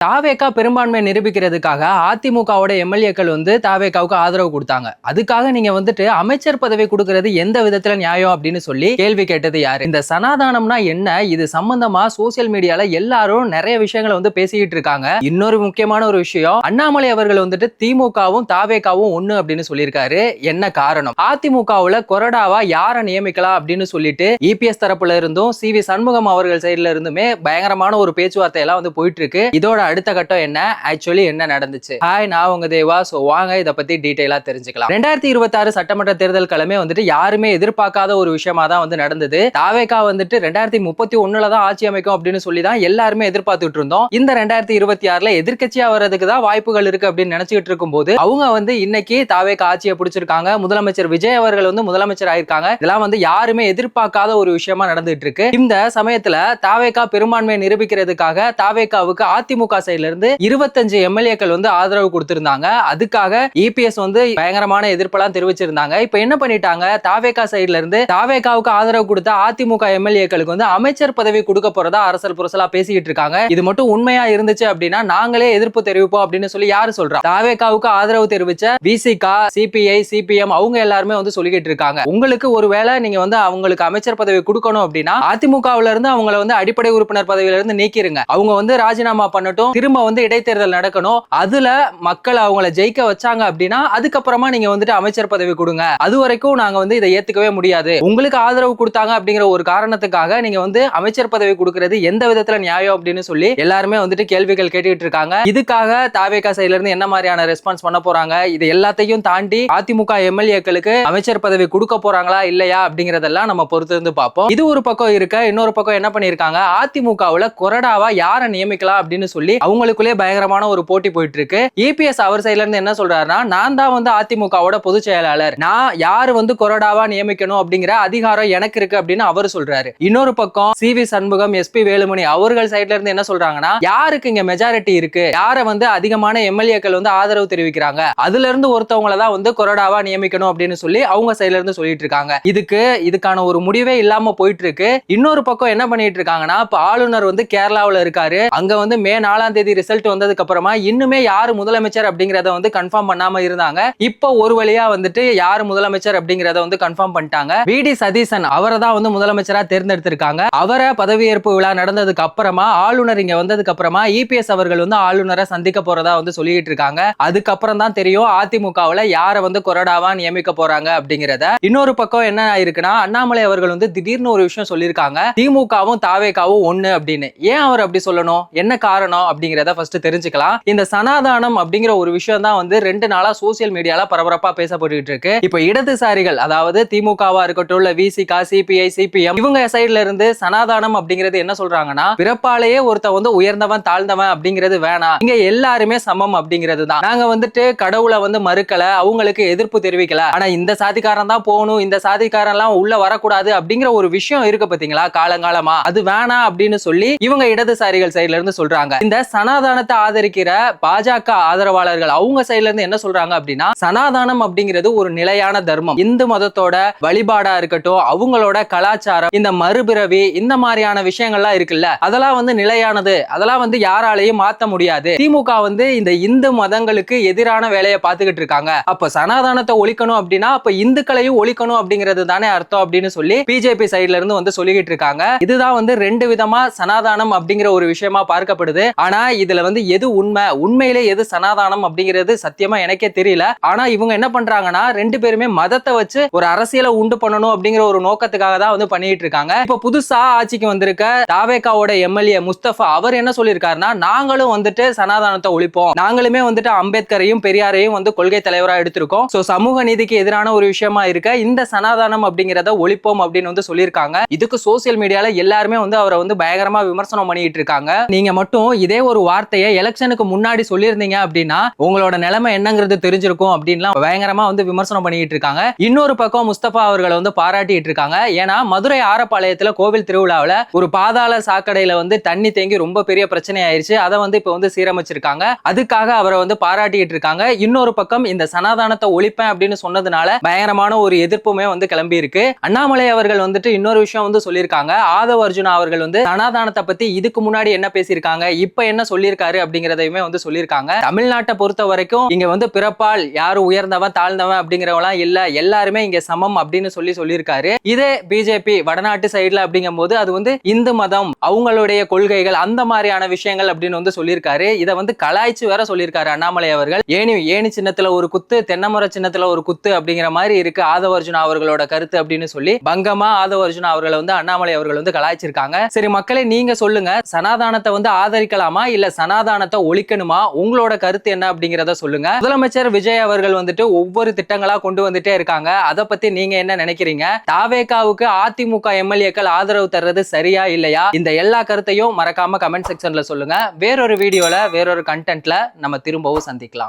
தாவேகா பெரும்பான்மை நிரூபிக்கிறதுக்காக அதிமுகவோட எம்எல்ஏக்கள் வந்து தாவேகாவுக்கு ஆதரவு கொடுத்தாங்க. அதுக்காக நீங்க வந்துட்டு அமைச்சர் பதவி கொடுக்கிறது எந்த விதத்துல நியாயம் அப்படின்னு சொல்லி கேள்வி கேட்டது யாரு? இந்த சனாதானம்னா என்ன? இது சம்பந்தமா சோசியல் மீடியால எல்லாரும் நிறைய விஷயங்களை வந்து பேசிக்கிட்டு இருக்காங்க. இன்னொரு முக்கியமான ஒரு விஷயம், அண்ணாமலை அவர்கள் வந்துட்டு திமுகவும் தாவேகாவும் ஒண்ணு அப்படின்னு சொல்லியிருக்காரு. என்ன காரணம்? அதிமுகவுல கொறடாவா யாரை நியமிக்கலாம் அப்படின்னு சொல்லிட்டு இபிஎஸ் தரப்புல இருந்தும் சிவி சண்முகம் அவர்கள் சைடுல இருந்துமே பயங்கரமான ஒரு பேச்சுவார்த்தை எல்லாம் வந்து போயிட்டு இருக்கு. இதோட அடுத்த கட்டம் என்ன, ஆக்சுவலி என்ன நடந்துச்சு? ஹாய், நான் உங்க தேவா. சோ வாங்க இத பத்தி டீடைலா தெரிஞ்சுக்கலாம். 2026 சட்டமன்ற தேர்தல் கிழமை வந்துட்டு யாருமே எதிர்பார்க்காத ஒரு விஷயமா தான் வந்து நடந்தது. தாவேகா வந்துட்டு 2031ல தான் ஆட்சி அமைக்கும் அப்படின்னு சொல்லி தான் எல்லாருமே எதிர்பார்த்துட்டு இருந்தோம். இந்த 2026ல எதிர்க்கட்சியா வர்றதுக்கு தான் வாய்ப்புகள் இருக்கு அப்படின்னு நினைச்சிட்டு இருக்கும் போது அவங்க வந்து இன்னைக்கு தாவேகா ஆட்சியை பிடிச்சிருக்காங்க. முதலமைச்சர் விஜய் அவர்கள் வந்து முதலமைச்சர் ஆயிருக்காங்க. இதெல்லாம் வந்து யாருமே எதிர்பார்க்காத ஒரு விஷயமா நடந்துட்டு இருக்கு. இந்த சமயத்துல தாவேகா பெரும்பான்மையை நிரூபிக்கிறதுக்காக தாவேகாவுக்கு அதிமுக சைடுல இருந்து 25 எம்எல்ஏக்கள் வந்து ஆதரவு கொடுத்திருந்தாங்க. அதுக்காக இபிஎஸ் வந்து பயங்கரமான எதிர்ப்பெல்லாம் தெரிவிச்சிருந்தாங்க. இப்ப என்ன பண்ணிட்டாங்க, தாவேகா சைடுல இருந்து தாவேகாவுக்கு ஆதரவு கொடுத்த அதிமுக எம்எல்ஏக்களுக்கு வந்து அமைச்சர் பதவி கொடுக்க போறதா அரசல் புரசலா பேசிக்கிட்டு இருக்காங்க. இது மட்டும் உண்மையா இருந்துச்சு அப்படின்னா நாங்களே எதிர்ப்பு தெரிவிப்போம் அப்படின்னு சொல்லி யாரு சொல்றா? தாவேகாவுக்கு ஆதரவு தெரிவிச்ச விசிகா, சிபிஐ, சிபிஎம் அவங்க எல்லாருமே வந்து சொல்லிக்கிட்டு இருக்காங்க. உங்களுக்கு ஒருவேளை நீங்க வந்து அவங்களுக்கு அமைச்சர் பதவி கொடுக்கணும் அப்படின்னா அதிமுகவுல இருந்து அவங்கள வந்து அடிப்படை உறுப்பினர் பதவியில இருந்து நீக்கிருங்க. அவங்க வந்து ராஜினாமா பண்ணட்டும், திரும்ப வந்து இடைத்தேர்தல் நடக்கணும். அதுல மக்கள் அவங்கள ஜெயிக்க வச்சாங்க அப்படின்னா அதுக்கப்புறமா நீங்க வந்துட்டு அமைச்சர் பதவி கொடுங்க. அது வரைக்கும் நாங்க வந்து இதை ஏத்துக்கவே முடியாது. உங்களுக்கு ஆதரவு கொடுத்தாங்க அப்படிங்கிற ஒரு காரணத்துக்காக நீங்க வந்து அமைச்சர் பதவி கொடுக்கிறது எந்த விதத்துல நியாயம் அப்படின்னு சொல்லி எல்லாருமே வந்துட்டு கேள்விகள் கேட்டுட்டு இருக்காங்க. இதுக்காக தாவேகா சைடுல இருந்து என்ன மாதிரியான ரெஸ்பான்ஸ் பண்ண போறாங்க, இது எல்லாத்தையும் தாண்டி அதிமுக எம்எல்ஏக்களுக்கு அமைச்சர் பதவி கொடுக்க போறாங்களா இல்லையா அப்படிங்கறதெல்லாம் நம்ம பொறுத்து இருந்து பார்ப்போம். இது ஒரு பக்கம் இருக்க, இன்னொரு பக்கம் என்ன பண்ணிருக்காங்க, அதிமுகவுல கொறடாவா யாரை நியமிக்கலாம் அப்படின்னு சொல்லி அவங்களுக்குள்ளே பயங்கரமான ஒரு போட்டி போயிட்டு இருக்கு. இபிஎஸ் அவர் சைடுல இருந்து என்ன சொல்றாருன்னா, நான் தான் வந்து அதிமுகவோட பொதுச் செயலாளர், நான் யாரு வந்து கொறடாவா நியமிக்கணும் அப்படிங்கிற அதிகாரம் எனக்கு இருக்கு அப்படின்னு அவர் சொல்றாரு. இன்னொரு பக்கம் சிவி சண்முகம், எஸ்பி வேலுமணி அவர்கள் சைடுல இருந்து என்ன சொல்றாங்கன்னா, யாருக்கு இங்க மெஜாரிட்டி இருக்கு, யாரை வந்து அதிகமான எம்எல்ஏக்கள் வந்து ஆதரவு தெரிவிக்கிறாங்க, அதுல இருந்து ஒருத்தவங்கள தான் வந்து கொறடாவா நியமிக்கணும் அப்படின்னு சொல்லி அவங்க சைடுல இருந்து சொல்லிட்டு இருக்காங்க. இதுக்கான ஒரு முடிவே இல்லாம போயிட்டு இருக்கு. இன்னொரு பக்கம் என்ன பண்ணிட்டு இருக்காங்கன்னா, இப்ப ஆளுநர் வந்து கேரளாவுல இருக்காரு. அங்க வந்து மே 4ஆம் தேதி ரிசல்ட் வந்ததுக்கு அப்புறமா இன்னுமே யாரு முதலமைச்சர் அப்படிங்கறத வந்து கன்ஃபார்ம் பண்ணாம இருந்தாங்க. இப்போ ஒரு வழியா வந்துட்டு யாரு முதலமைச்சர் அப்படிங்கறத வந்து கன்ஃபார்ம் பண்ணிட்டாங்க. விடி சதீசன் அவரை தான் வந்து முதலமைச்சரா தேர்ந்தெடுத்திருக்காங்க. அவரை பதவியேற்பு விழா நடந்ததுக்கு அப்புறமா ஆளுநர் இங்க வந்ததுக்கு அப்புறமா இபிஎஸ் அவர்கள் வந்து ஆளுநரை சந்திக்க போறதா வந்து சொல்லிட்டு இருக்காங்க. அதுக்கப்புறம் தான் தெரியும் அதிமுகவுல யாரை வந்து கொறடாவா நியமிக்க போறாங்க அப்படிங்கறத. இன்னொரு பக்கம் என்ன ஆயிருக்குன்னா, அண்ணாமலை அவர்கள் வந்து திடீர்னு ஒரு விஷயம் சொல்லியிருக்காங்க, திமுகவும் தாவேகாவும் ஒண்ணு அப்படின்னு. ஏன் அவர் அப்படி சொல்லணும், என்ன காரணம் அப்படிங்கறத ஃபர்ஸ்ட் தெரிஞ்சுக்கலாம். இந்த சனாதானம் அப்படிங்கிற ஒரு விஷயம் தான் வந்து 2 நாளா சோசியல் மீடியால பரபரப்பா பேசப்பட்டு இருக்கு. இப்ப இடதுசாரிகள், அதாவது திமுகவா இருக்கட்டும், இல்ல விசிகா, சிபிஐ, சிபிஎம் இவங்க சைடுல இருந்து சனாதானம் அப்படிங்கிறது என்ன சொல்றாங்கன்னா, பிறப்பாலேயே ஒருத்த வந்து உயர்ந்தவன் தாழ்ந்தவன் அப்படிங்கிறது வேணாம், இங்க எல்லாருமே சமம் அப்படிங்கிறது தான். நாங்க வந்துட்டு கடவுளை வந்து மறுக்கல, அவங்களுக்கு எதிர்ப்பு தெரிவிக்கல, ஆனா இந்த சாதிக்காரன் தான் போகணும், இந்த சாதிக்காரன் எல்லாம் உள்ள வரக்கூடாது அப்படிங்கிற ஒரு விஷயம் இருக்கு பாத்தீங்களா காலங்காலமா, அது வேணாம் அப்படின்னு சொல்லி இவங்க இடதுசாரிகள் சைடுல இருந்து சொல்றாங்க. இந்த சனாதானத்தை ஆதரிக்கிற பாஜக ஆதரவாளர்கள் அவங்க சைடுல இருந்து என்ன சொல்றாங்க அப்படின்னா, சனாதானம் அப்படிங்கிறது ஒரு நிலையான தர்மம், இந்து மதத்தோட வழிபாடா இருக்கட்டும், அவங்களோட கலாச்சாரம், இந்த மறுபிறவி, இந்த மாதிரியான விஷயங்கள்லாம் இருக்குல்ல, அதெல்லாம் வந்து நிலையானது, அதெல்லாம் வந்து யாராலையும் மாத்த முடியாது. திமுக வந்து இந்த இந்து மதங்களுக்கு எதிரான வேலையை பார்த்துக்கிட்டு இருக்காங்க. அப்ப சனாதானத்தை ஒழிக்கணும் அப்படின்னா அப்ப இந்துக்களையும் ஒழிக்கணும் அப்படிங்கிறது தானே அர்த்தம் அப்படின்னு சொல்லி பிஜேபி சைடுல இருந்து வந்து சொல்லிக்கிட்டு இருக்காங்க. இதுதான் வந்து 2 விதமா சனாதானம் அப்படிங்கிற ஒரு விஷயமா பார்க்கப்படுது. ஆனா இதுல வந்து எது உண்மையிலே எது சனாதானம் அப்படிங்கிறது சத்தியமா எனக்கே தெரியல. ஆனா இவங்க என்ன பண்றாங்கன்னா, 2 பேருமே மதத்தை வச்சு ஒரு அரசியலை உண்டு பண்ணணும் அப்படிங்கிற ஒரு நோக்கத்துக்காக தான் வந்து பண்ணிட்டு இருக்காங்க. இப்ப புதுசா ஆட்சிக்கு வந்திருக்க தாவேகாவோட எம்எல்ஏ முஸ்தபா அவர் என்ன சொல்லியிருக்காருன்னா, நாங்களும் வந்துட்டு சனாதானத்தை ஒழிப்போம், நாங்களுமே வந்துட்டு அம்பேத்கரையும் பெரியாரையும் வந்து கொள்கை தலைவரா எடுத்திருக்கோம், சோ சமூக நீதிக்கு எதிரான ஒரு விஷயமா இருக்க இந்த சனாதானம் அப்படிங்கிறத ஒழிப்போம் அப்படின்னு வந்து சொல்லியிருக்காங்க. இதுக்கு சோசியல் மீடியால எல்லாருமே வந்து அவரை வந்து பயங்கரமா விமர்சனம் பண்ணிட்டு இருக்காங்க. நீங்க மட்டும் இதே ஒரு வார்த்தையை எலெக்ஷனுக்கு முன்னாடி சொல்லியிருந்தீங்க அப்படின்னா உங்களோட நிலைமை என்னங்கிறது தெரிஞ்சிருக்கும் அப்படின்லாம் பயங்கரமா வந்து விமர்சனம் பண்ணிட்டு இருக்காங்க. இன்னொரு பக்கம் முஸ்தபா அவர்களை வந்து பாராட்டிட்டு இருக்காங்க. ஏன்னா மதுரை ஆரப்பாளையத்துல கோவில் திருவிழாவில் ஒரு பாதாள சாக்கடையில வந்து தண்ணி தேங்கி ரொம்ப பெரிய பிரச்சனை ஆயிருச்சு. அதை வந்து இப்ப வந்து சீரமைச்சிருக்காங்க. அதுக்காக அவரை வந்து பாராட்டிட்டு இருக்காங்க. இன்னொரு பக்கம் இந்த சனாதானத்தை ஒழிப்பேன் அப்படின்னு சொன்னதுனால பயங்கரமான ஒரு எதிர்ப்புமே வந்து கிளம்பி இருக்கு. அண்ணாமலை அவர்கள் வந்துட்டு இன்னொரு விஷயம் வந்து சொல்லியிருக்காங்க. ஆதவ அர்ஜுனா அவர்கள் வந்து சனாதானத்தை பத்தி இதுக்கு முன்னாடி என்ன பேசியிருக்காங்க, இப்ப என்ன சொல்லியிருக்காரு அப்படிங்கறதையுமே வந்து சொல்லியிருக்காங்க. தமிழ்நாட்டை பொறுத்த வரைக்கும் இங்க வந்து பிறப்பால் யாரும் உயர்ந்தவன் தாழ்ந்தவன் அப்படிங்கிறவெல்லாம் இல்ல, எல்லாருமே இங்க சமம் அப்படின்னு சொல்லியிருக்காரு. இதே பிஜேபி வடநாட்டு சைடுல அப்படிங்கும் போது அது வந்து இந்து மதம், அவங்களுடைய கொள்கைகள், அந்த மாதிரியான விஷயங்கள் அப்படின்னு வந்து சொல்லியிருக்காரு. இதை வந்து கலாய்ச்சி வேற சொல்லியிருக்காரு அண்ணாமலை அவர்கள். ஏணி சின்னத்துல ஒரு குத்து, தென்னமர சின்னத்துல ஒரு குத்து அப்படிங்கிற மாதிரி இருக்கு ஆதவ அர்ஜுனா அவர்களோட கருத்து அப்படின்னு சொல்லி பங்கமா ஆதவ அர்ஜுனா அவர்களை வந்து அண்ணாமலை அவர்கள் வந்து கலாய்ச்சிருக்காங்க. சரி மக்களே, நீங்க சொல்லுங்க, சனாதானத்தை வந்து ஆதரிக்கலாமா இல்ல சனாதானத்தை ஒழிக்கணுமா? உங்களோட கருத்து என்ன அப்படிங்கறத சொல்லுங்க. முதலமைச்சர் விஜய் அவர்கள் வந்துட்டு ஒவ்வொரு திட்டங்களா கொண்டு வந்துட்டே இருக்காங்க. அதை பத்தி நீங்க என்ன நினைக்கிறீங்க? தாவேகாவுக்கு அதிமுக எம்எல்ஏக்கள் ஆதரவு தர்றது சரியா இல்லையா? இந்த எல்லா கருத்தையும் மறக்காம கமெண்ட் செக்ஷன்ல சொல்லுங்க. வேறொரு வீடியோல வேறொரு கண்டென்ட்ல நம்ம திரும்பவும் சந்திக்கலாம்.